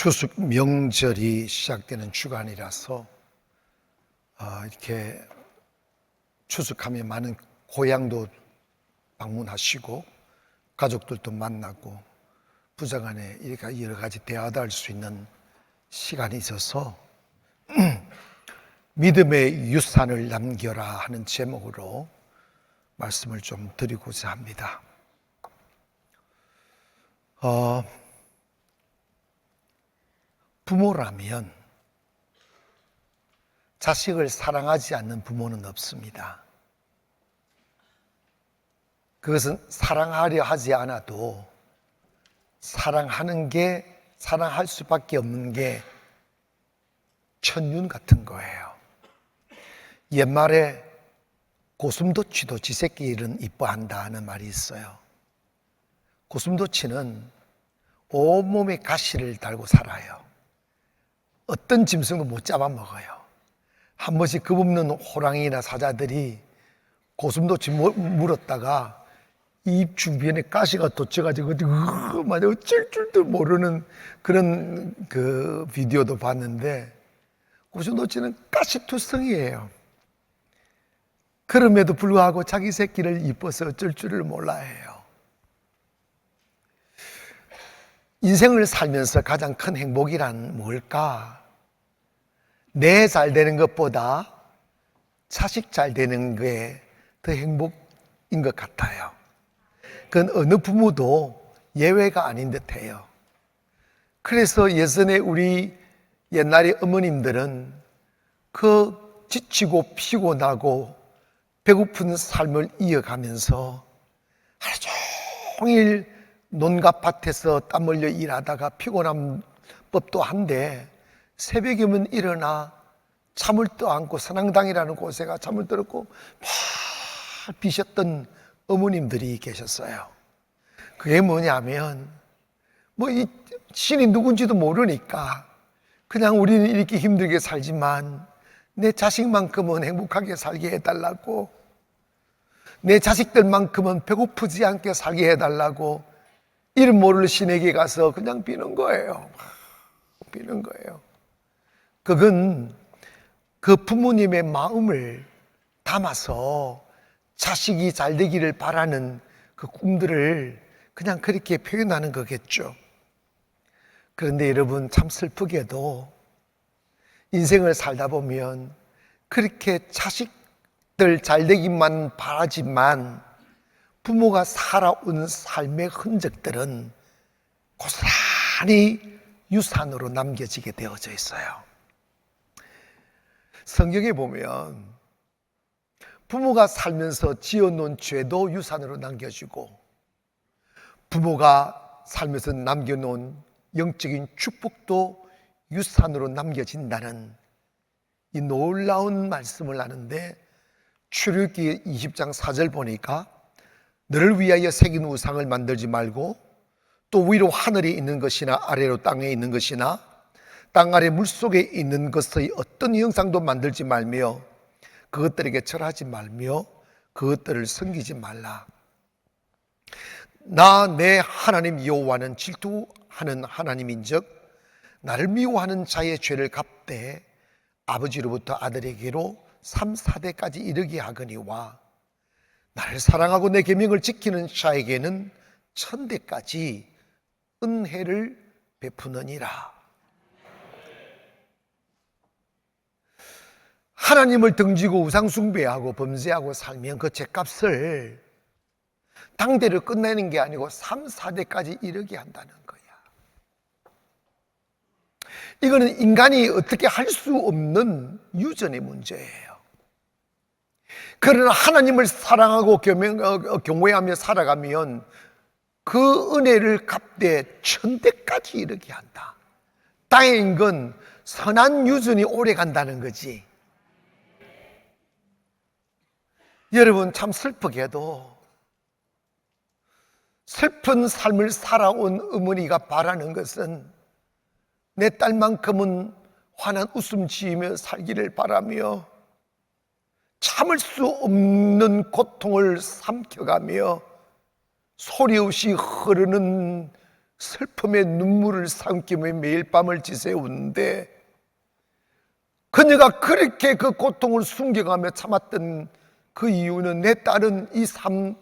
추석 명절이 시작되는 주간이라서 이렇게 추석하면 많은 고향도 방문하시고 가족들도 만나고 부장간에 이렇게 여러 가지 대화도 할 수 있는 시간이 있어서 믿음의 유산을 남겨라 하는 제목으로 말씀을 좀 드리고자 합니다. 부모라면 자식을 사랑하지 않는 부모는 없습니다. 그것은 사랑하려 하지 않아도 사랑할 수밖에 없는 게 천륜 같은 거예요. 옛말에 고슴도치도 지 새끼를 이뻐한다 하는 말이 있어요. 고슴도치는 온몸에 가시를 달고 살아요. 어떤 짐승도 못 잡아먹어요. 한 번씩 겁없는 호랑이나 사자들이 고슴도치 물었다가 입 주변에 가시가 돋쳐가지고 어쩔 줄도 모르는 그런 비디오도 봤는데, 고슴도치는 가시투성이에요. 그럼에도 불구하고 자기 새끼를 이뻐서 어쩔 줄을 몰라 해요. 인생을 살면서 가장 큰 행복이란 뭘까? 내 잘 되는 것보다 자식 잘 되는 게 더 행복인 것 같아요. 그건 어느 부모도 예외가 아닌 듯해요. 그래서 예전에 우리 옛날의 어머님들은 그 지치고 피곤하고 배고픈 삶을 이어가면서 하루 종일 논과 밭에서 땀 흘려 일하다가 피곤한 법도 한데 새벽이면 일어나 잠을 또 안고 선앙당이라는 곳에가 잠을 들었고 막 비셨던 어머님들이 계셨어요. 그게 뭐냐면 이 신이 누군지도 모르니까 그냥 우리는 이렇게 힘들게 살지만 내 자식만큼은 행복하게 살게 해달라고, 내 자식들만큼은 배고프지 않게 살게 해달라고 이름 모를 신에게 가서 그냥 비는 거예요. 비는 거예요. 그건 그 부모님의 마음을 담아서 자식이 잘 되기를 바라는 그 꿈들을 그냥 그렇게 표현하는 거겠죠. 그런데 여러분, 참 슬프게도 인생을 살다 보면 그렇게 자식들 잘 되기만 바라지만 부모가 살아온 삶의 흔적들은 고스란히 유산으로 남겨지게 되어져 있어요. 성경에 보면 부모가 살면서 지어놓은 죄도 유산으로 남겨지고 부모가 살면서 남겨놓은 영적인 축복도 유산으로 남겨진다는 이 놀라운 말씀을 하는데, 출애굽기 20장 4절 보니까 너를 위하여 새긴 우상을 만들지 말고 또 위로 하늘에 있는 것이나 아래로 땅에 있는 것이나 땅 아래 물속에 있는 것의 어떤 형상도 만들지 말며 그것들에게 절하지 말며 그것들을 섬기지 말라. 나 내 하나님 여호와는 질투하는 하나님인즉 나를 미워하는 자의 죄를 갚되 아버지로부터 아들에게로 3, 4대까지 이르게 하거니와 나를 사랑하고 내 계명을 지키는 자에게는 1000대까지 은혜를 베푸느니라. 하나님을 등지고 우상숭배하고 범죄하고 살면 그 죄값을 당대로 끝내는 게 아니고 3, 4대까지 이르게 한다는 거야. 이거는 인간이 어떻게 할 수 없는 유전의 문제예요. 그러나 하나님을 사랑하고 경외하며 살아가면 그 은혜를 갚되 1000대까지 이르게 한다. 다행인 건 선한 유전이 오래 간다는 거지. 여러분, 참 슬프게도 슬픈 삶을 살아온 어머니가 바라는 것은 내 딸만큼은 환한 웃음 지으며 살기를 바라며 참을 수 없는 고통을 삼켜가며 소리 없이 흐르는 슬픔의 눈물을 삼키며 매일 밤을 지새우는데, 그녀가 그렇게 그 고통을 숨겨가며 참았던 그 이유는 내 딸은 이 삶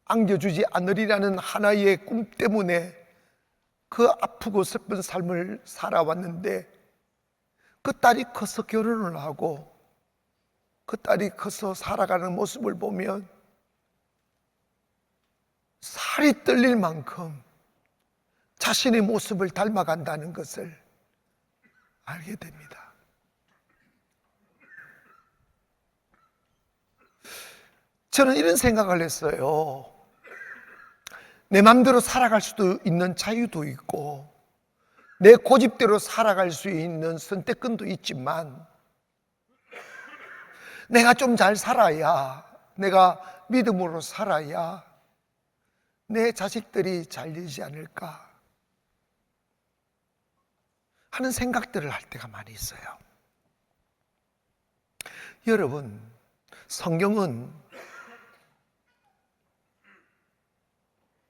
안겨주지 않으리라는 하나의 꿈 때문에 그 아프고 슬픈 삶을 살아왔는데, 그 딸이 커서 결혼을 하고 그 딸이 커서 살아가는 모습을 보면 살이 떨릴 만큼 자신의 모습을 닮아간다는 것을 알게 됩니다. 저는 이런 생각을 했어요. 내 마음대로 살아갈 수도 있는 자유도 있고 내 고집대로 살아갈 수 있는 선택권도 있지만, 내가 좀 잘 살아야, 내가 믿음으로 살아야 내 자식들이 잘 되지 않을까 하는 생각들을 할 때가 많이 있어요. 여러분, 성경은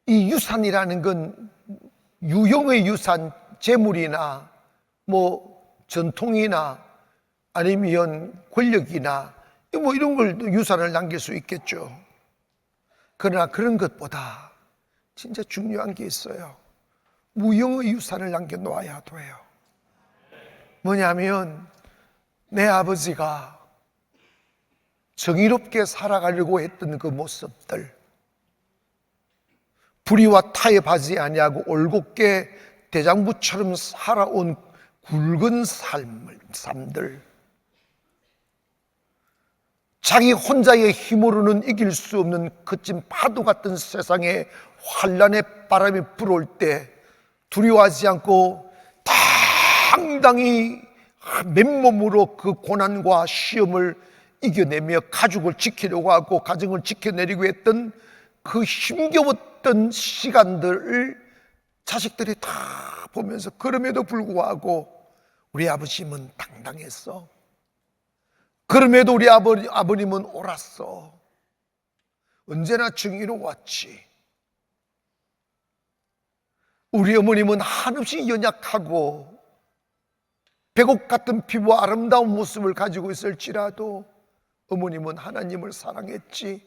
이 유산이라는 건 유형의 유산, 재물이나 전통이나 아니면 권력이나 이런 걸 유산을 남길 수 있겠죠. 그러나 그런 것보다 진짜 중요한 게 있어요. 무형의 유산을 남겨놓아야 돼요. 뭐냐면 내 아버지가 정의롭게 살아가려고 했던 그 모습들, 불의와 타협하지 아니하고 올곧게 대장부처럼 살아온 굵은 삶들, 자기 혼자의 힘으로는 이길 수 없는 거친 파도 같은 세상에 환란의 바람이 불어올 때 두려워하지 않고 당당히 맨몸으로 그 고난과 시험을 이겨내며 가족을 지키려고 하고 가정을 지켜내려고 했던 그 힘겨웠던 시간들을 자식들이 다 보면서, 그럼에도 불구하고 우리 아버님은 당당했어. 그럼에도 우리 아버님은 옳았어. 언제나 정의로웠지. 우리 어머님은 한없이 연약하고 백옥 같은 피부와 아름다운 모습을 가지고 있을지라도 어머님은 하나님을 사랑했지.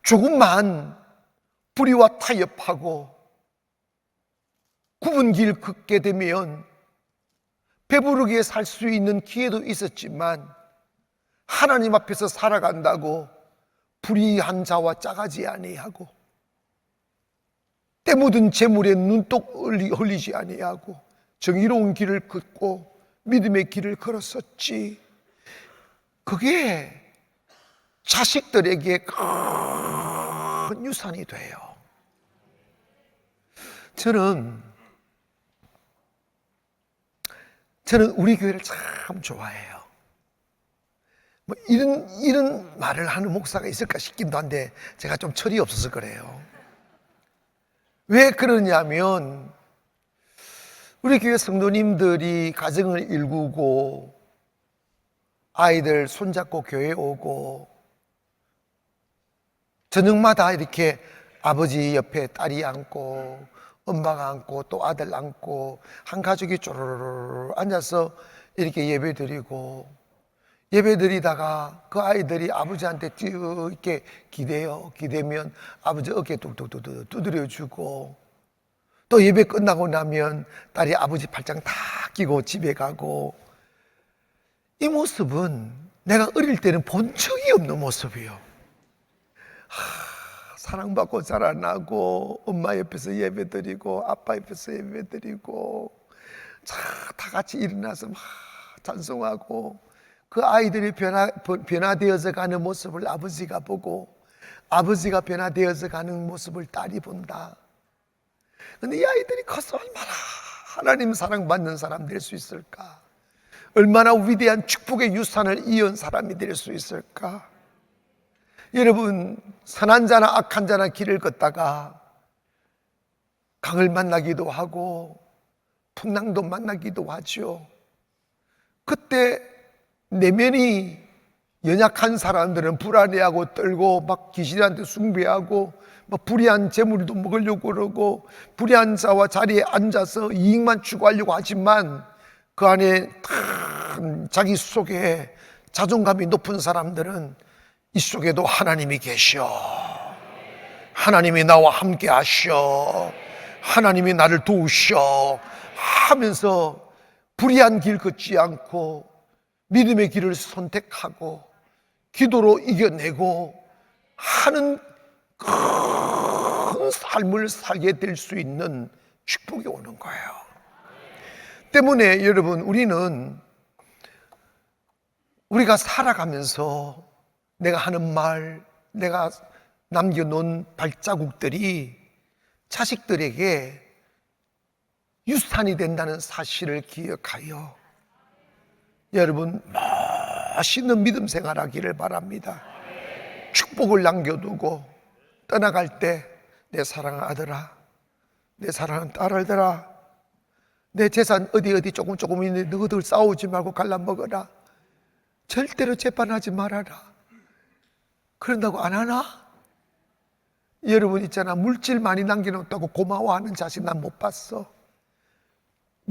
조금만 불의와 타협하고 굽은 길 걷게 되면 배부르게 살 수 있는 기회도 있었지만, 하나님 앞에서 살아간다고 불의한 자와 짜가지 아니하고 때 묻은 재물에 눈독 흘리지 아니하고 정의로운 길을 걷고 믿음의 길을 걸었었지. 그게 자식들에게 큰 유산이 돼요. 저는 우리 교회를 참 좋아해요. 이런 말을 하는 목사가 있을까 싶기도 한데 제가 좀 철이 없어서 그래요. 왜 그러냐면 우리 교회 성도님들이 가정을 일구고 아이들 손잡고 교회 오고 저녁마다 이렇게 아버지 옆에 딸이 앉고 엄마가 앉고 또 아들 앉고 한 가족이 쪼르르 앉아서 이렇게 예배드리고, 예배드리다가 그 아이들이 아버지한테 이렇게 기대면 아버지 어깨 뚝뚝뚝 두드려주고, 또 예배 끝나고 나면 딸이 아버지 팔짱 다 끼고 집에 가고, 이 모습은 내가 어릴 때는 본 적이 없는 모습이에요. 사랑받고 자라나고 엄마 옆에서 예배드리고 아빠 옆에서 예배드리고 다 같이 일어나서 막 찬송하고, 그 아이들이 변화되어서 가는 모습을 아버지가 보고 아버지가 변화되어서 가는 모습을 딸이 본다. 근데 이 아이들이 커서 얼마나 하나님 사랑받는 사람 될 수 있을까? 얼마나 위대한 축복의 유산을 이은 사람이 될 수 있을까? 여러분, 선한 자나 악한 자나 길을 걷다가 강을 만나기도 하고 풍랑도 만나기도 하죠. 그때 내면이 연약한 사람들은 불안해하고 떨고 막 귀신한테 숭배하고 막 불의한 재물도 먹으려고 그러고 불의한 자와 자리에 앉아서 이익만 추구하려고 하지만 그 안에 자기 속에 자존감이 높은 사람들은 이 속에도 하나님이 계셔. 하나님이 나와 함께 하셔. 하나님이 나를 도우셔 하면서 불의한 길 걷지 않고 믿음의 길을 선택하고 기도로 이겨내고 하는 큰 삶을 살게 될 수 있는 축복이 오는 거예요. 때문에 여러분, 우리가 살아가면서 내가 하는 말, 내가 남겨놓은 발자국들이 자식들에게 유산이 된다는 사실을 기억하여 여러분 멋있는 믿음 생활하기를 바랍니다. 축복을 남겨두고 떠나갈 때 내 사랑하는 아들아, 내 사랑하는 딸들아, 내 재산 어디 조금 있는데 너희들 싸우지 말고 갈라먹어라. 절대로 재판하지 말아라. 그런다고 안 하나? 여러분 있잖아, 물질 많이 남겨놓았다고 고마워하는 자식 난 못 봤어.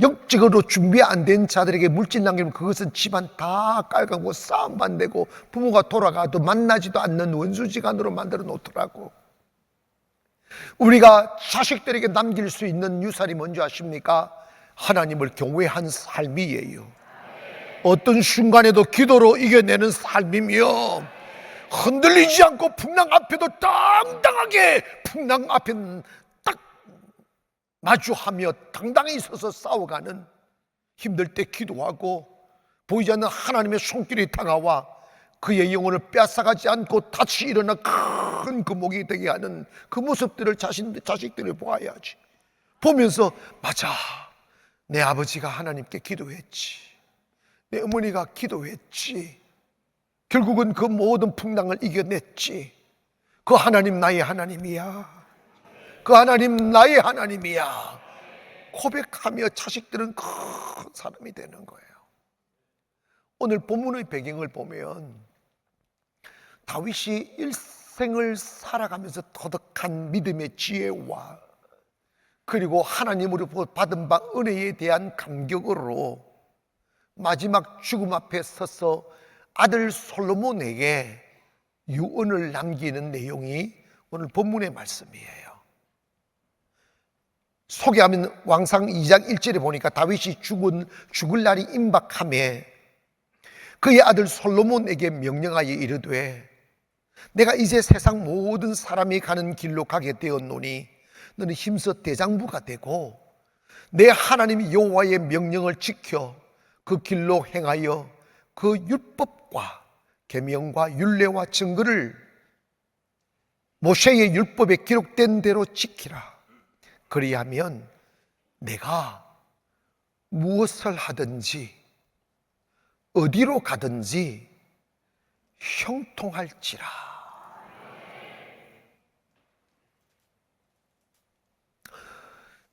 영적으로 준비 안 된 자들에게 물질 남기면 그것은 집안 다 깔가고 싸움만 되고 부모가 돌아가도 만나지도 않는 원수지간으로 만들어 놓더라고. 우리가 자식들에게 남길 수 있는 유산이 뭔지 아십니까? 하나님을 경외한 삶이에요. 어떤 순간에도 기도로 이겨내는 삶이며 흔들리지 않고 풍랑 앞에도 당당하게 풍랑 앞에는 딱 마주하며 당당히 서서 싸워가는, 힘들 때 기도하고 보이지 않는 하나님의 손길이 다가와 그의 영혼을 뺏어가지 않고 다시 일어나 큰 금목이 되게 하는 그 모습들을 자식들을 보아야지. 보면서 맞아, 내 아버지가 하나님께 기도했지, 내 어머니가 기도했지, 결국은 그 모든 풍랑을 이겨냈지. 그 하나님 나의 하나님이야. 그 하나님 나의 하나님이야. 고백하며 자식들은 큰 사람이 되는 거예요. 오늘 본문의 배경을 보면 다윗이 일생을 살아가면서 터득한 믿음의 지혜와 그리고 하나님으로부터 받은 바 은혜에 대한 감격으로 마지막 죽음 앞에 서서 아들 솔로몬에게 유언을 남기는 내용이 오늘 본문의 말씀이에요. 소개하면 왕상 2장 1절에 보니까 다윗이 죽을 날이 임박하며 그의 아들 솔로몬에게 명령하여 이르되 내가 이제 세상 모든 사람이 가는 길로 가게 되었노니 너는 힘써 대장부가 되고 내 하나님 여호와의 명령을 지켜 그 길로 행하여 그 율법과 계명과 율례와 증거를 모세의 율법에 기록된 대로 지키라. 그리하면 내가 무엇을 하든지 어디로 가든지 형통할지라.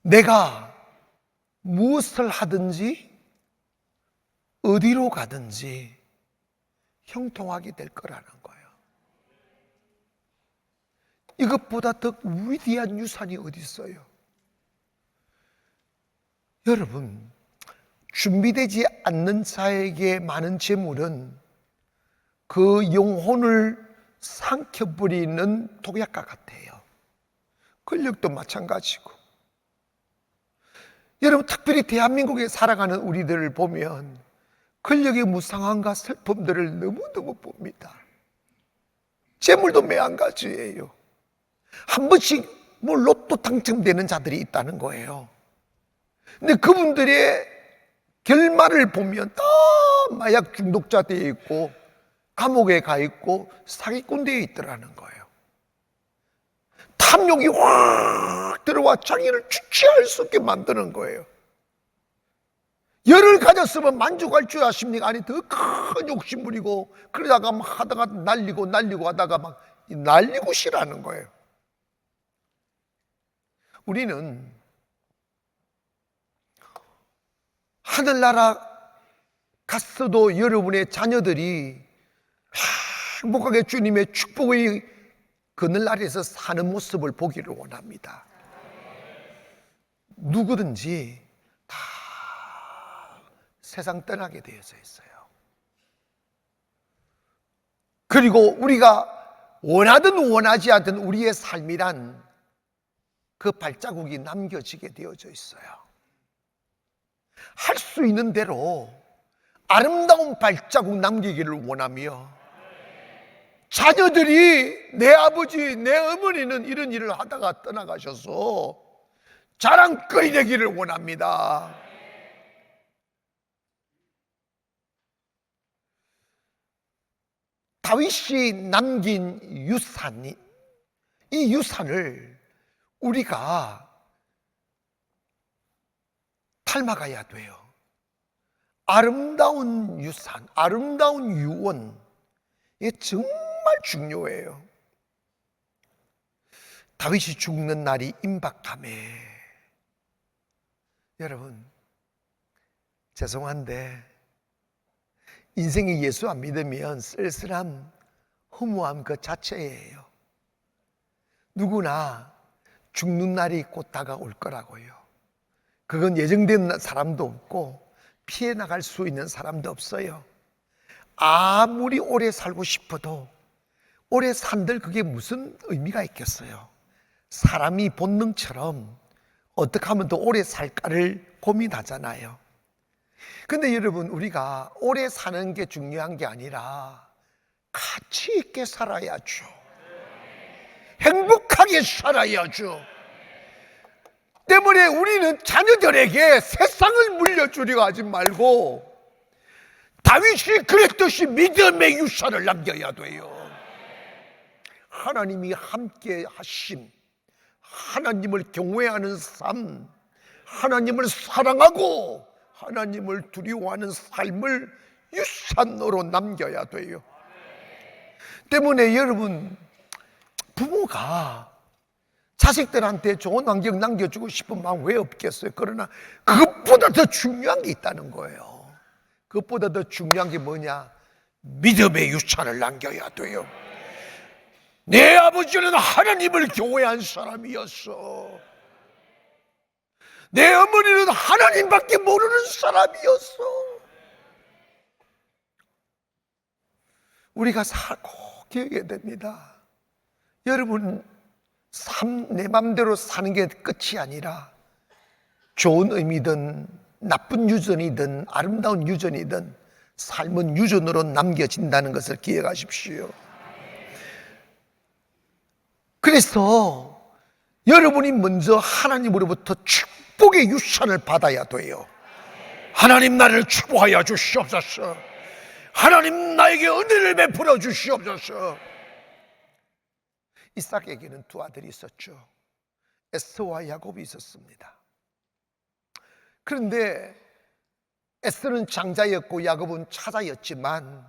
내가 무엇을 하든지 어디로 가든지 형통하게 될 거라는 거예요. 이것보다 더 위대한 유산이 어디 있어요? 여러분, 준비되지 않는 자에게 많은 재물은 그 영혼을 삼켜버리는 독약과 같아요. 권력도 마찬가지고. 여러분, 특별히 대한민국에 살아가는 우리들을 보면 권력의 무상함과 슬픔들을 너무너무 봅니다. 재물도 매한가지예요. 한 번씩 뭐 로또 당첨되는 자들이 있다는 거예요. 근데 그분들의 결말을 보면 다 마약 중독자 되어 있고 감옥에 가 있고 사기꾼 되어 있더라는 거예요. 탐욕이 확 들어와 자기를 주체할 수 없게 만드는 거예요. 열을 가졌으면 만족할 줄 아십니까? 아니, 더 큰 욕심 부리고 그러다가 막 하다가 날리고 하다가 막 날리고 싫어하는 거예요. 우리는 하늘나라 갔어도 여러분의 자녀들이 행복하게 주님의 축복의 그늘 아래에서 사는 모습을 보기를 원합니다. 누구든지 다 세상 떠나게 되어져 있어요. 그리고 우리가 원하든 원하지 않든 우리의 삶이란 그 발자국이 남겨지게 되어져 있어요. 할 수 있는 대로 아름다운 발자국 남기기를 원하며, 자녀들이 내 아버지, 내 어머니는 이런 일을 하다가 떠나가셔서 자랑거리 되기를 원합니다. 다윗이 남긴 유산이, 이 유산을 우리가 닮아가야 돼요. 아름다운 유산, 아름다운 유언, 이게 정말 중요해요. 다윗이 죽는 날이 임박함에, 여러분 죄송한데 인생이 예수 안 믿으면 쓸쓸함, 허무함 그 자체예요. 누구나 죽는 날이 곧 다가올 거라고요. 그건 예정된 사람도 없고 피해 나갈 수 있는 사람도 없어요. 아무리 오래 살고 싶어도 오래 산들 그게 무슨 의미가 있겠어요. 사람이 본능처럼 어떻게 하면 더 오래 살까를 고민하잖아요. 근데 여러분, 우리가 오래 사는 게 중요한 게 아니라 가치 있게 살아야죠. 행복하게 살아야죠. 때문에 우리는 자녀들에게 세상을 물려주려고 하지 말고 다윗이 그랬듯이 믿음의 유산을 남겨야 돼요. 하나님이 함께 하심, 하나님을 경외하는 삶, 하나님을 사랑하고 하나님을 두려워하는 삶을 유산으로 남겨야 돼요. 때문에 여러분, 부모가 자식들한테 좋은 환경 남겨주고 싶은 마음 왜 없겠어요? 그러나 그것보다 더 중요한 게 있다는 거예요. 그것보다 더 중요한 게 뭐냐? 믿음의 유산을 남겨야 돼요. 내 아버지는 하나님을 경외한 사람이었어. 내 어머니는 하나님밖에 모르는 사람이었어. 우리가 꼭 기억해야 됩니다. 여러분, 내 맘대로 사는 게 끝이 아니라 좋은 의미든 나쁜 유전이든 아름다운 유전이든 삶은 유전으로 남겨진다는 것을 기억하십시오. 그래서 여러분이 먼저 하나님으로부터 축복의 유산을 받아야 돼요. 하나님 나를 축복하여 주시옵소서. 하나님 나에게 은혜를 베풀어 주시옵소서. 이삭에게는 두 아들이 있었죠. 에서와 야곱이 있었습니다. 그런데 에서는 장자였고 야곱은 차자였지만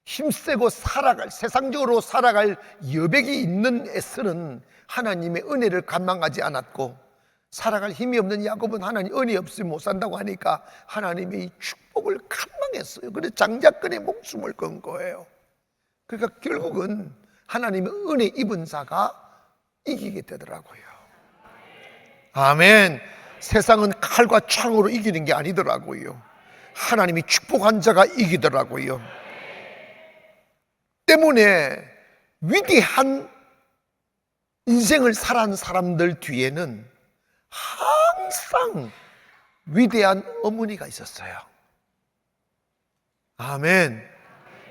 힘세고 세상적으로 살아갈 여백이 있는 에서는 하나님의 은혜를 갈망하지 않았고, 살아갈 힘이 없는 야곱은 하나님 은혜 없으면 못 산다고 하니까 하나님의 축복을 갈망했어요. 그래서 장자권에 목숨을 건 거예요. 그러니까 결국은 하나님의 은혜 입은 자가 이기게 되더라고요. 아멘. 세상은 칼과 창으로 이기는 게 아니더라고요. 하나님이 축복한 자가 이기더라고요. 때문에 위대한 인생을 살아온 사람들 뒤에는 항상 위대한 어머니가 있었어요. 아멘.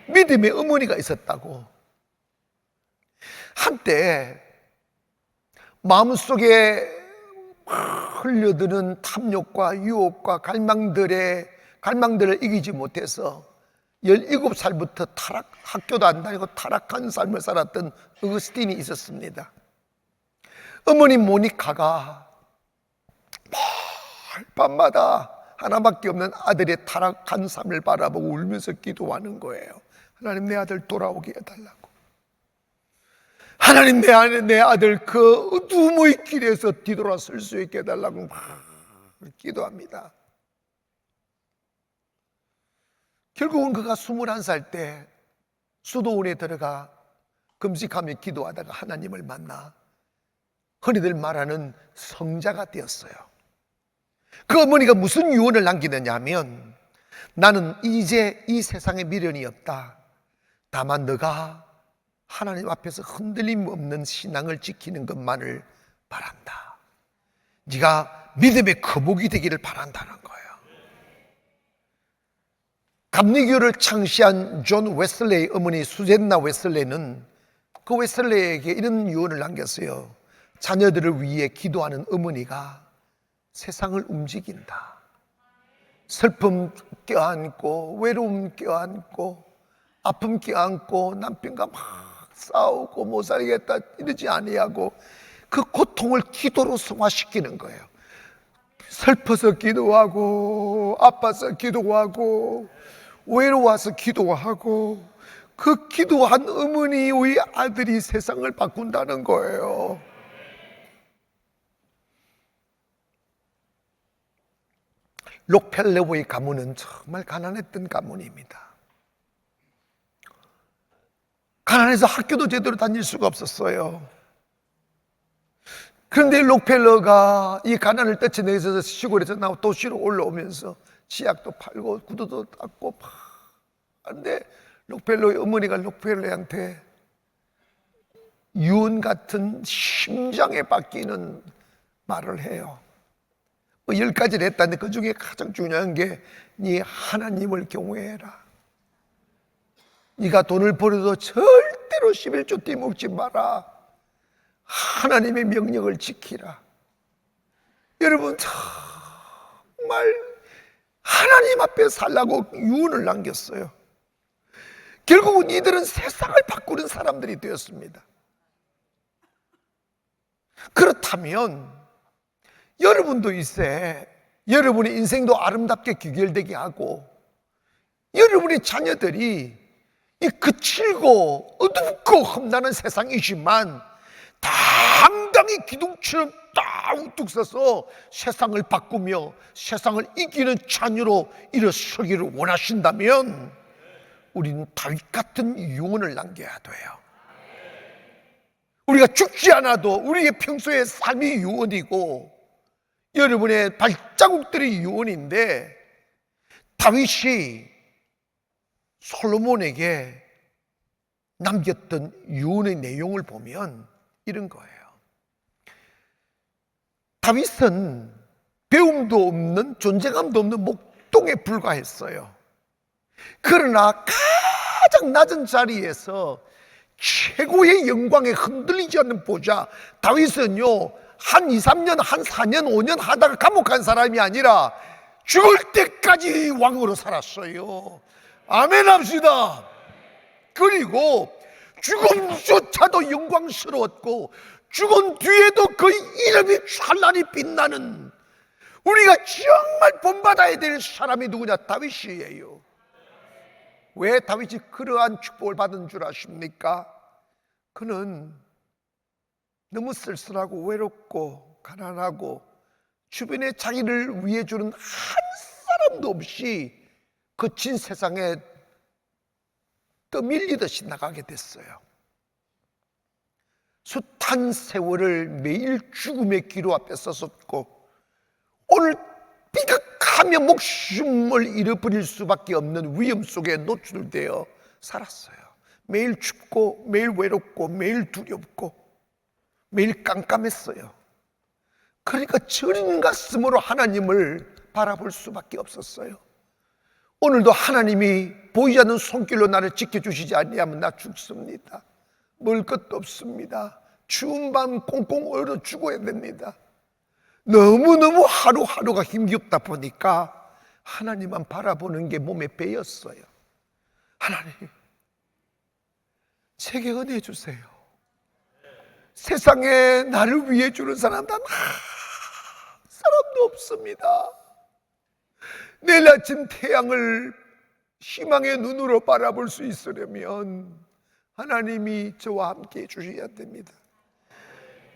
믿음의 어머니가 있었다고. 한때 마음속에 흘려드는 탐욕과 유혹과 갈망들을 이기지 못해서 17살부터 학교도 안 다니고 타락한 삶을 살았던 어거스틴이 있었습니다. 어머니 모니카가 매일 밤마다 하나밖에 없는 아들의 타락한 삶을 바라보고 울면서 기도하는 거예요. 하나님, 내 아들 돌아오게 해달라고. 하나님, 내 아들 그 어둠의 길에서 뒤돌아 설 수 있게 해달라고 막 기도합니다. 결국은 그가 21살 때 수도원에 들어가 금식하며 기도하다가 하나님을 만나 흔히들 말하는 성자가 되었어요. 그 어머니가 무슨 유언을 남기느냐 하면, 나는 이제 이 세상에 미련이 없다. 다만 너가 하나님 앞에서 흔들림 없는 신앙을 지키는 것만을 바란다. 네가 믿음의 거목이 되기를 바란다는 거예요. 감리교를 창시한 존 웨슬레의 어머니 수젠나 웨슬레는 그 웨슬레에게 이런 유언을 남겼어요. 자녀들을 위해 기도하는 어머니가 세상을 움직인다. 슬픔 껴안고, 외로움 껴안고, 아픔 껴안고, 남편과 막 싸우고 못 살겠다 이러지 아니하고 그 고통을 기도로 승화시키는 거예요. 슬퍼서 기도하고, 아파서 기도하고, 외로워서 기도하고, 그 기도한 어머니의 아들이 세상을 바꾼다는 거예요. 록펠러의 가문은 정말 가난했던 가문입니다. 가난해서 학교도 제대로 다닐 수가 없었어요. 그런데 록펠러가 이 가난을 떨쳐내서 시골에서 나와 도시로 올라오면서 치약도 팔고 구두도 닦고 하는데 록펠러의 어머니가 록펠러한테 유언 같은 심장에 박히는 말을 해요. 10가지를 했다는데 그 중에 가장 중요한 게 네 하나님을 경외해라. 네가 돈을 벌어도 절대로 11조 떼먹지 마라. 하나님의 명령을 지키라. 여러분 정말 하나님 앞에 살라고 유언을 남겼어요. 결국은 이들은 세상을 바꾸는 사람들이 되었습니다. 그렇다면 여러분도 있어 여러분의 인생도 아름답게 귀결되게 하고 여러분의 자녀들이 이 거칠고 어둡고 험난한 세상이지만 당당히 기둥처럼 딱 우뚝 서서 세상을 바꾸며 세상을 이기는 자녀로 일어서기를 원하신다면 우리는 다윗 같은 유언을 남겨야 돼요. 우리가 죽지 않아도 우리의 평소의 삶이 유언이고 여러분의 발자국들이 유언인데, 다윗이 솔로몬에게 남겼던 유언의 내용을 보면 이런 거예요. 다윗은 배움도 없는 존재감도 없는 목동에 불과했어요. 그러나 가장 낮은 자리에서 최고의 영광에 흔들리지 않는 보좌, 다윗은요 한 2, 3년, 한 4년, 5년 하다가 감옥간 사람이 아니라 죽을 때까지 왕으로 살았어요. 아멘 합시다. 그리고 죽음조차도 영광스러웠고 죽은 뒤에도 그 이름이 찬란히 빛나는, 우리가 정말 본받아야 될 사람이 누구냐? 다윗이에요. 왜 다윗이 그러한 축복을 받은 줄 아십니까? 그는 너무 쓸쓸하고 외롭고 가난하고 주변에 자기를 위해 주는 한 사람도 없이 거친 세상에 떠밀리듯이 나가게 됐어요. 숱한 세월을 매일 죽음의 기로 앞에 섰었고 오늘 비극하며 목숨을 잃어버릴 수밖에 없는 위험 속에 노출되어 살았어요. 매일 춥고 매일 외롭고 매일 두렵고 매일 깜깜했어요. 그러니까 저린 가슴으로 하나님을 바라볼 수밖에 없었어요. 오늘도 하나님이 보이지 않는 손길로 나를 지켜주시지 아니하면 나 죽습니다. 먹을 것도 없습니다. 추운 밤 꽁꽁 얼어 죽어야 됩니다. 너무너무 하루하루가 힘겹다 보니까 하나님만 바라보는 게 몸에 배였어요. 하나님, 제게 은혜 주세요. 세상에 나를 위해 주는 사람 단 한 사람도 없습니다. 내일 아침 태양을 희망의 눈으로 바라볼 수 있으려면 하나님이 저와 함께 해주셔야 됩니다.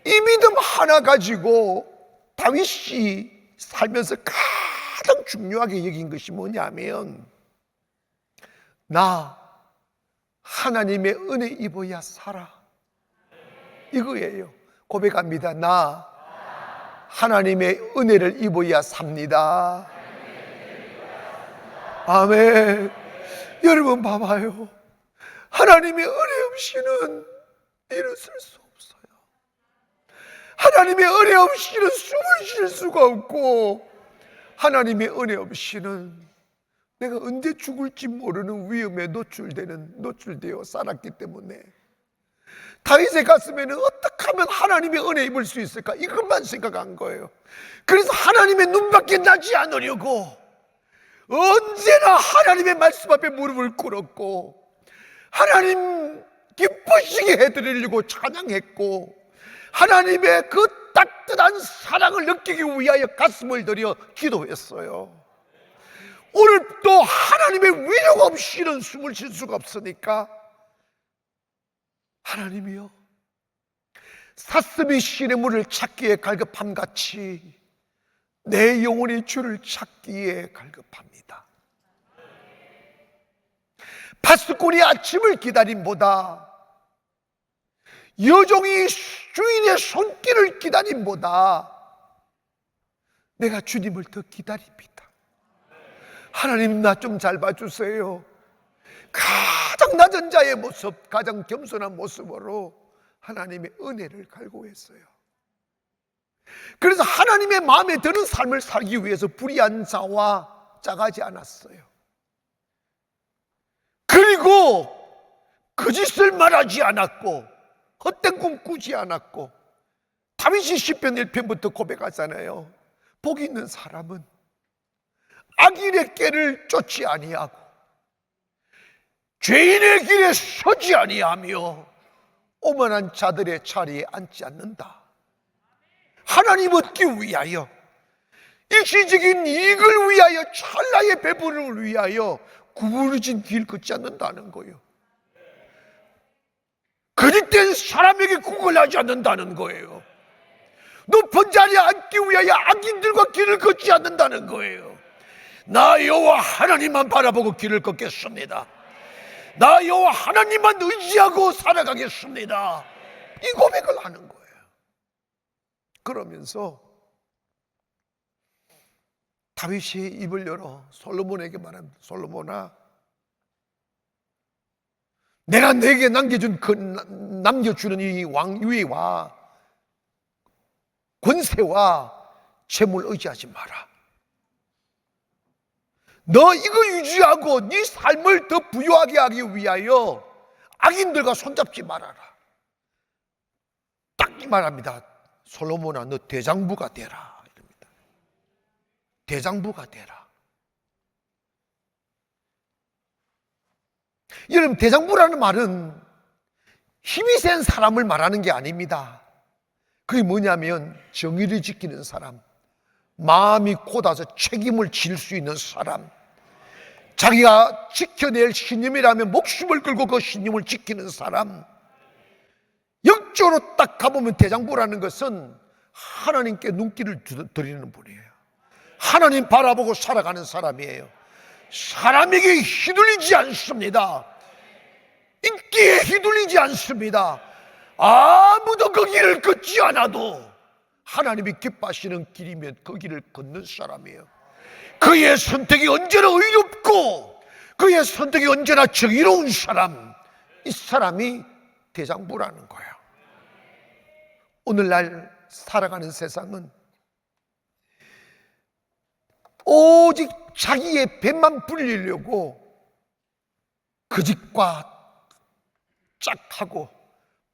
이 믿음 하나 가지고 다윗이 살면서 가장 중요하게 여긴 것이 뭐냐면, 나 하나님의 은혜 입어야 살아. 이거예요. 고백합니다. 나 하나님의 은혜를 입어야 삽니다. 아멘. 여러분 봐봐요. 하나님의 은혜 없이는 일어설 수 없어요. 하나님의 은혜 없이는 숨을 쉴 수가 없고, 하나님의 은혜 없이는 내가 언제 죽을지 모르는 위험에 노출되어 살았기 때문에 다윗의 가슴에는 어떻게 하면 하나님의 은혜 입을 수 있을까? 이것만 생각한 거예요. 그래서 하나님의 눈밖에 나지 않으려고 언제나 하나님의 말씀 앞에 무릎을 꿇었고, 하나님 기쁘시게 해드리려고 찬양했고, 하나님의 그 따뜻한 사랑을 느끼기 위하여 가슴을 들여 기도했어요. 오늘 또 하나님의 위력 없이는 숨을 쉴 수가 없으니까, 하나님이여, 사슴이 시냇물을 찾기에 갈급함같이 내 영혼이 주를 찾기에 갈급합니다. 파수꾼이 아침을 기다림보다, 여종이 주인의 손길을 기다림보다 내가 주님을 더 기다립니다. 하나님, 나 좀 잘 봐주세요. 가장 낮은 자의 모습, 가장 겸손한 모습으로 하나님의 은혜를 갈구했어요. 그래서 하나님의 마음에 드는 삶을 살기 위해서 불의한 자와 짝하지 않았어요. 그리고 거짓을 말하지 않았고, 헛된 꿈 꾸지 않았고, 다윗이 시편 1편부터 고백하잖아요. 복 있는 사람은 악인의 꾀를 쫓지 아니하고 죄인의 길에 서지 아니하며 오만한 자들의 자리에 앉지 않는다. 하나님 얻기 위하여, 일시적인 이익을 위하여, 찰나의 배분을 위하여 구부러진 길 걷지 않는다는 거예요. 거짓된 사람에게 구걸하지 않는다는 거예요. 높은 자리에 앉기 위하여 악인들과 길을 걷지 않는다는 거예요. 나 여호와 하나님만 바라보고 길을 걷겠습니다. 나 여호와 하나님만 의지하고 살아가겠습니다. 이 고백을 하는 거예요. 그러면서 다윗이 입을 열어 솔로몬에게 말합니다. 솔로몬아, 내가 내게 남겨주는 이 왕위와 권세와 재물 의지하지 마라. 너 이거 유지하고 네 삶을 더 부유하게 하기 위하여 악인들과 손잡지 말아라. 딱 이 말합니다. 솔로몬아, 너 대장부가 되라. 이럽니다. 대장부가 되라. 여러분, 대장부라는 말은 힘이 센 사람을 말하는 게 아닙니다. 그게 뭐냐면 정의를 지키는 사람, 마음이 곧아서 책임을 질 수 있는 사람, 자기가 지켜낼 신념이라면 목숨을 걸고 그 신념을 지키는 사람. 역적으로 딱 가보면 대장부라는 것은 하나님께 눈길을 드리는 분이에요. 하나님 바라보고 살아가는 사람이에요. 사람에게 휘둘리지 않습니다. 인기에 휘둘리지 않습니다. 아무도 그 길을 걷지 않아도 하나님이 기뻐하시는 길이면 그 길을 걷는 사람이에요. 그의 선택이 언제나 의롭고 그의 선택이 언제나 정의로운 사람, 이 사람이 대장부라는 거예요. 오늘날 살아가는 세상은 오직 자기의 배만 불리려고 거짓과 짝하고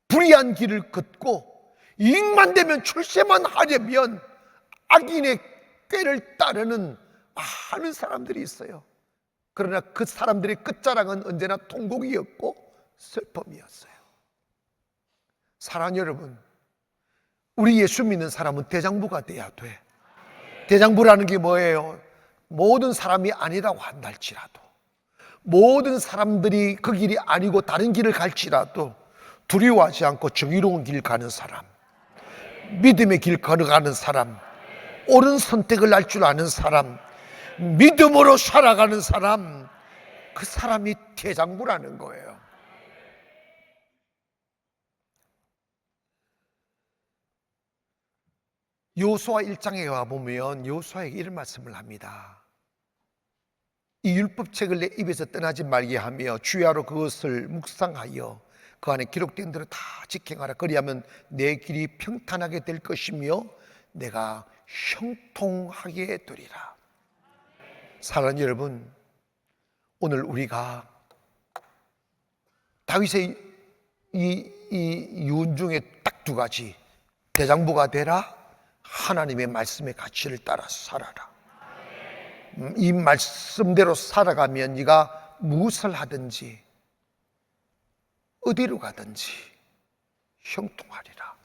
불의한 길을 걷고 이익만 되면 출세만 하려면 악인의 꾀를 따르는 많은 사람들이 있어요. 그러나 그 사람들의 끝자락은 언제나 통곡이었고 슬픔이었어요. 사랑하는 여러분, 우리 예수 믿는 사람은 대장부가 돼야 돼. 대장부라는 게 뭐예요? 모든 사람이 아니라고 한달지라도, 모든 사람들이 그 길이 아니고 다른 길을 갈지라도 두려워하지 않고 정의로운 길 가는 사람, 믿음의 길 걸어가는 사람, 옳은 선택을 할 줄 아는 사람, 믿음으로 살아가는 사람, 그 사람이 대장부라는 거예요. 여호수아 1장에 와보면 여호수아에게 이런 말씀을 합니다. 이 율법책을 내 입에서 떠나지 말게 하며 주야로 그것을 묵상하여 그 안에 기록된 대로 다 지켜가라. 그리하면 내 길이 평탄하게 될 것이며 내가 형통하게 되리라. 사랑하는 여러분, 오늘 우리가 다윗의 이 유언 중에 딱 두 가지, 대장부가 되라, 하나님의 말씀의 가치를 따라 살아라. 이 말씀대로 살아가면 네가 무엇을 하든지 어디로 가든지 형통하리라.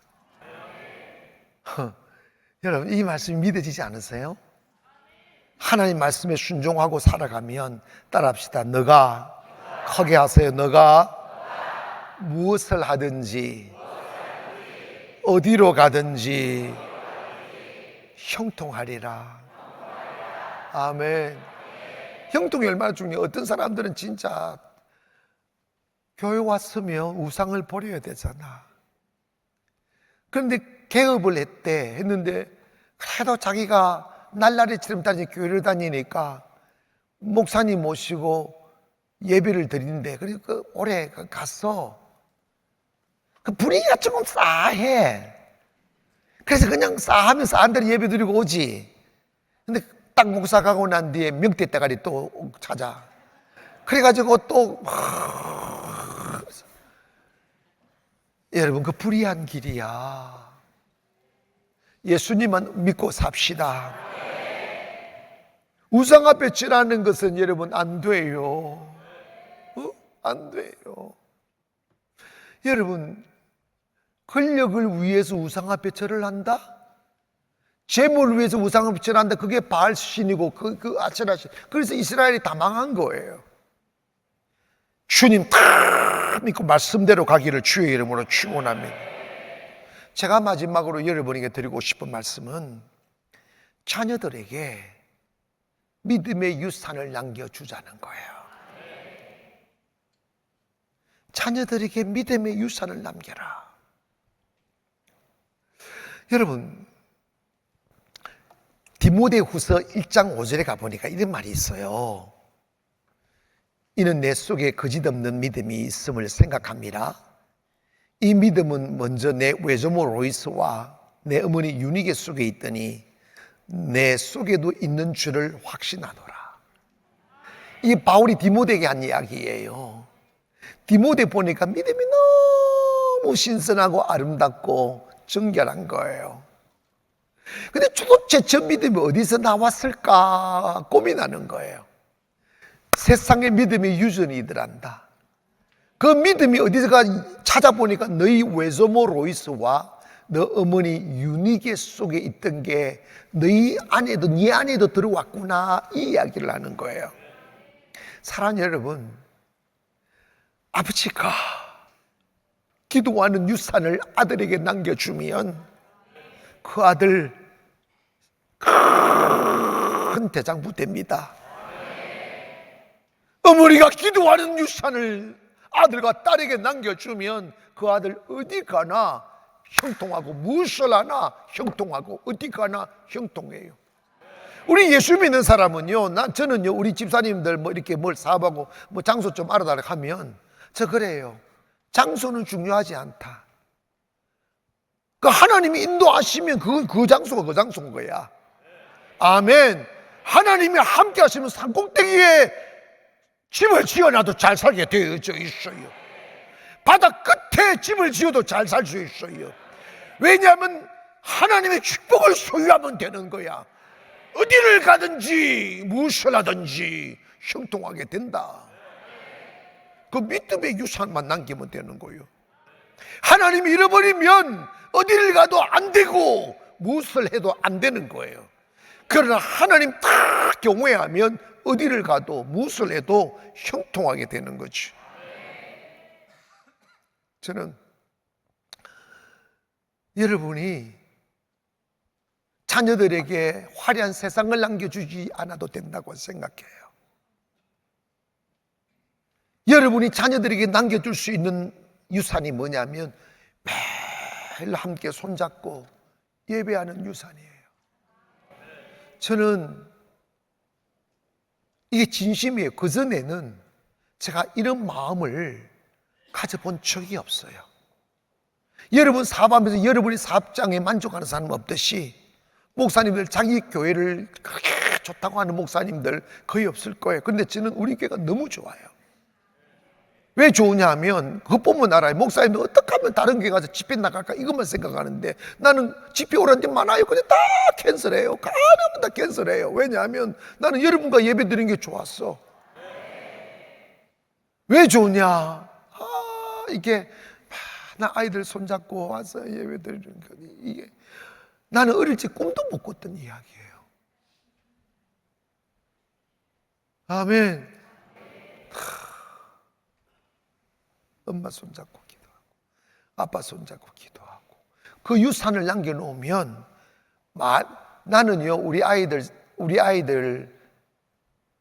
여러분, 이 말씀이 믿어지지 않으세요? 하나님 말씀에 순종하고 살아가면 따라합시다. 너가 크게 하세요. 너가 무엇을 하든지 어디로 가든지 형통하리라. 아멘. 형통이 얼마나 중요해요. 어떤 사람들은 진짜 교회 왔으면 우상을 버려야 되잖아. 그런데 개업을 했는데 그래도 자기가 날라리처럼 다니는 교회를 다니니까 목사님 모시고 예배를 드리는데, 그리고 올해 갔어. 그 분위기가 조금 싸해. 그래서 그냥 싸하면 싸한대로 예배 드리고 오지. 근데 딱 목사 가고 난 뒤에 명태 대가리 또 찾아. 그래가지고 또 여러분, 그 불의한 길이야. 예수님만 믿고 삽시다. 우상 앞에 절하는 것은 여러분 안 돼요. 안 돼요. 여러분, 권력을 위해서 우상 앞에 절을 한다? 재물을 위해서 우상 앞에 절한다? 그게 바알신이고 그 아세라신. 그래서 이스라엘이 다 망한 거예요. 주님 다 믿고 말씀대로 가기를 주의 이름으로 축원합니다. 제가 마지막으로 여러분에게 드리고 싶은 말씀은 자녀들에게 믿음의 유산을 남겨주자는 거예요. 자녀들에게 믿음의 유산을 남겨라. 여러분, 디모데후서 1장 5절에 가보니까 이런 말이 있어요. 이는 내 속에 거짓없는 믿음이 있음을 생각합니다. 이 믿음은 먼저 내 외조모 로이스와 내 어머니 유니게 속에 있더니 내 속에도 있는 줄을 확신하노라. 이 바울이 디모데에게 한 이야기예요. 디모데 보니까 믿음이 너무 신선하고 아름답고 정결한 거예요. 근데 도대체 저 믿음이 어디서 나왔을까 고민하는 거예요. 세상의 믿음이 유전이더란다. 그 믿음이 어디서 찾아보니까 너희 외조모 로이스와 너 어머니 유니게 속에 있던 게 너희 안에도, 네 안에도 들어왔구나, 이 이야기를 하는 거예요. 사랑하는 여러분, 아버지가 기도하는 유산을 아들에게 남겨주면 그 아들 큰 대장부 됩니다. 어머니가 기도하는 유산을 아들과 딸에게 남겨주면 그 아들 어디 가나 형통하고, 무엇을 하나 형통하고, 어디 가나 형통해요. 우리 예수 믿는 사람은요, 저는요, 우리 집사님들 뭐 이렇게 뭘 사업하고 뭐 장소 좀 알아달라 하면 저 그래요. 장소는 중요하지 않다. 그 하나님이 인도하시면 그 장소가 그 장소인 거야. 아멘. 하나님이 함께 하시면 산꼭대기에 집을 지어놔도 잘 살게 되어 있어요. 바다 끝에 집을 지어도 잘 살 수 있어요. 왜냐하면 하나님의 축복을 소유하면 되는 거야. 어디를 가든지 무엇을 하든지 형통하게 된다. 그 믿음의 유산만 남기면 되는 거예요. 하나님이 잃어버리면 어디를 가도 안 되고 무엇을 해도 안 되는 거예요. 그러나 하나님 딱 경외하면 어디를 가도 무엇을 해도 형통하게 되는 거죠. 저는 여러분이 자녀들에게 화려한 세상을 남겨주지 않아도 된다고 생각해요. 여러분이 자녀들에게 남겨줄 수 있는 유산이 뭐냐면 매일 함께 손잡고 예배하는 유산이에요. 저는 이게 진심이에요. 그전에는 제가 이런 마음을 가져본 적이 없어요. 여러분 사업하면서 여러분이 사업장에 만족하는 사람 없듯이 목사님들 자기 교회를 그렇게 좋다고 하는 목사님들 거의 없을 거예요. 그런데 저는 우리 교회가 너무 좋아요. 왜 좋으냐 하면 그것 보면 알아요. 목사님들 어떻게 하면 다른 교회 가서 집회 나갈까 이것만 생각하는데 나는 집회 오라는 데 많아요. 근데 다 캔슬해요. 가능하면 다 캔슬해요. 왜냐하면 나는 여러분과 예배 드리는 게 좋았어. 왜 좋냐? 이게 나 아이들 손잡고 와서 예배 드리는 거 이게 나는 어릴 적 꿈도 못 꿨던 이야기예요. 아멘. 엄마 손잡고 기도하고 아빠 손잡고 기도하고 그 유산을 남겨놓으면 나는요 우리 아이들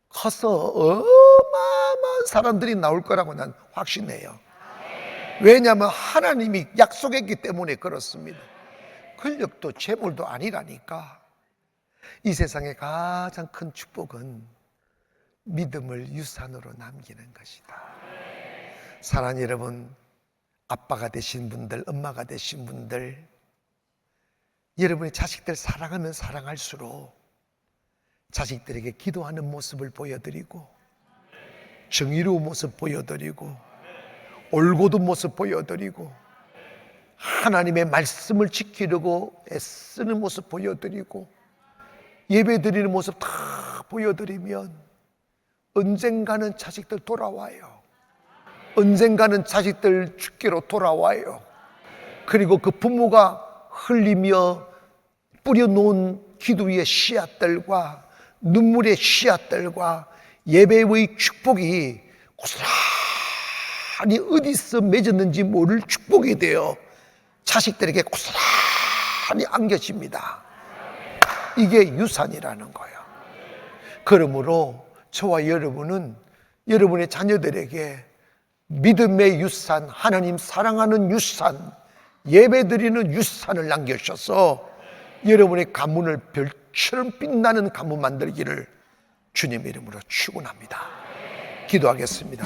커서 어마어마한 사람들이 나올 거라고 난 확신해요. 왜냐하면 하나님이 약속했기 때문에 그렇습니다. 권력도 재물도 아니라니까. 이 세상의 가장 큰 축복은 믿음을 유산으로 남기는 것이다. 사랑하는 여러분, 아빠가 되신 분들, 엄마가 되신 분들, 여러분의 자식들 사랑하면 사랑할수록 자식들에게 기도하는 모습을 보여드리고 정의로운 모습 보여드리고 올곧은 모습 보여드리고 하나님의 말씀을 지키려고 애쓰는 모습 보여드리고 예배드리는 모습 다 보여드리면 언젠가는 자식들 돌아와요. 언젠가는 자식들 주께로 돌아와요. 그리고 그 부모가 흘리며 뿌려놓은 기도 위의 씨앗들과 눈물의 씨앗들과 예배의 축복이 고스란히 어디서 맺었는지 모를 축복이 되어 자식들에게 고스란히 안겨집니다. 이게 유산이라는 거예요. 그러므로 저와 여러분은 여러분의 자녀들에게 믿음의 유산, 하나님 사랑하는 유산, 예배드리는 유산을 남겨주셔서 여러분의 가문을 별처럼 빛나는 가문 만들기를 주님의 이름으로 축원합니다. 기도하겠습니다.